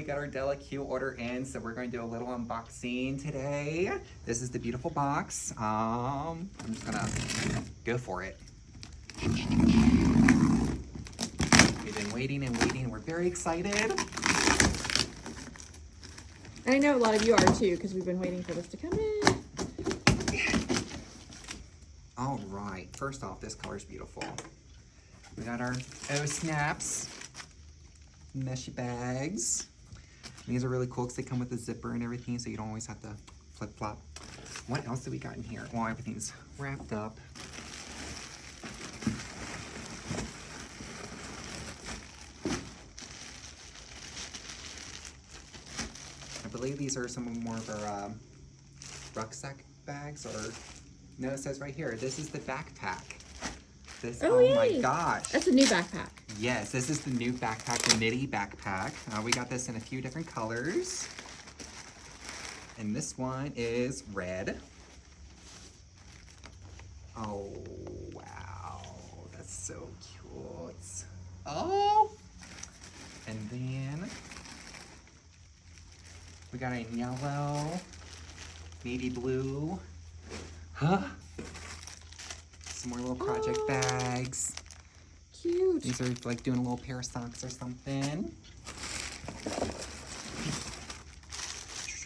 we got our Della order in, so we're going to do a little unboxing today. This is the beautiful box. I'm just gonna go for it. We've been waiting and waiting. We're very excited. I know a lot of you are too, because we've been waiting for this to come in. All right, first off, this color is beautiful. We got our snaps meshy bags. These are really cool because they come with a zipper and everything, so you don't always have to flip-flop. What else do we got in here? Well, everything's wrapped up. I believe these are some more of our rucksack bags, or no, it says right here, this is the backpack. Oh my gosh. That's a new backpack. Yes, this is the new backpack, the Nitty backpack. We got this in a few different colors. And this one is red. Oh, wow. That's so cute. Oh! And then we got a yellow, navy blue. Huh? Some more little project bags. Cute. These are like doing a little pair of socks or something.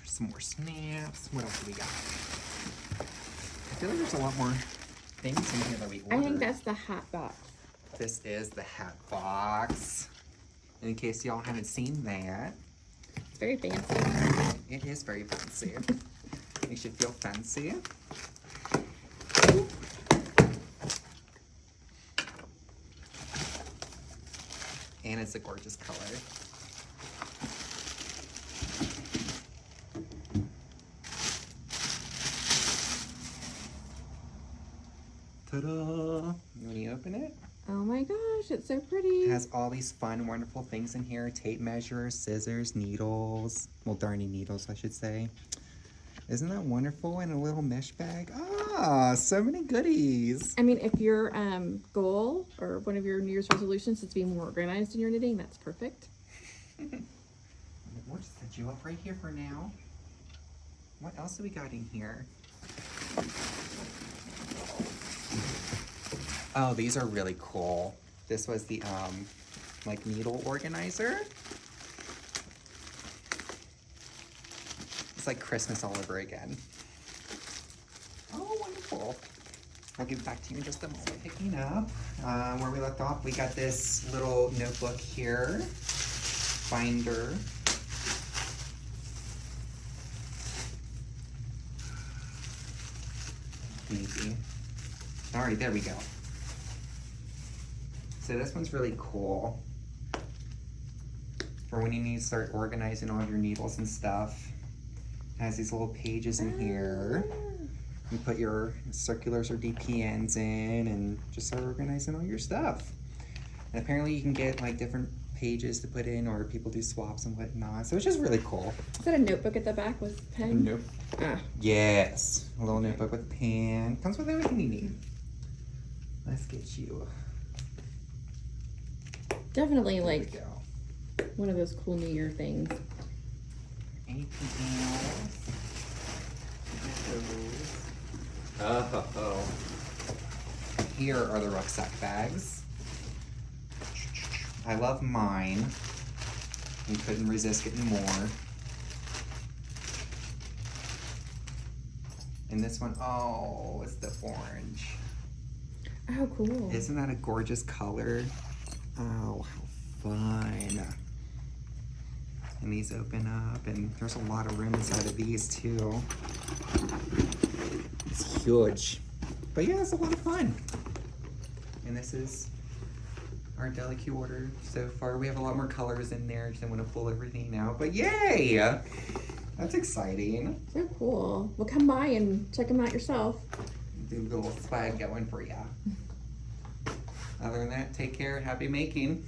Some more snaps. What else do we got? I feel like there's a lot more things in here that we ordered. I think that's the hat box. This is the hat box. In case y'all haven't seen that. It's very fancy. It is very fancy. Makes you feel fancy. And it's a gorgeous color. Ta-da! You want to open it? Oh my gosh, it's so pretty. It has all these fun, wonderful things in here. Tape measures, scissors, needles. Well, darning needles, I should say. Isn't that wonderful? And a little mesh bag. Ah, so many goodies. I mean, if your goal or one of your New Year's resolutions is to be more organized in your knitting, that's perfect. We'll just set you up right here for now. What else do we got in here? Oh, these are really cool. This was the like needle organizer. It's like Christmas all over again. Oh, wonderful. I'll give it back to you in just a moment. Picking up where we left off, we got this little notebook here, binder. Easy. All right, there we go. So this one's really cool for when you need to start organizing all your needles and stuff. It has these little pages in here. You put your circulars or DPNs in and just start organizing all your stuff. And apparently you can get like different pages to put in, or people do swaps and whatnot. So it's just really cool. Is that a notebook at the back with a pen? Nope. Ah. Yes, a little notebook with a pen. Comes with everything you need. Let's get you. Definitely like one of those cool New Year things. Anything else? Oh. Here are the rucksack bags. I love mine. You couldn't resist getting more. And this one, oh, it's the orange. Oh, cool. Isn't that a gorgeous color? Oh, how fun. And these open up, and there's a lot of room inside of these too. It's huge. But yeah, it's a lot of fun. And this is our Della order so far. We have a lot more colors in there. Just don't want to pull everything out. But yay! That's exciting. So cool. Well, come by and check them out yourself. Do a little swag going for ya. Other than that, take care. Happy making.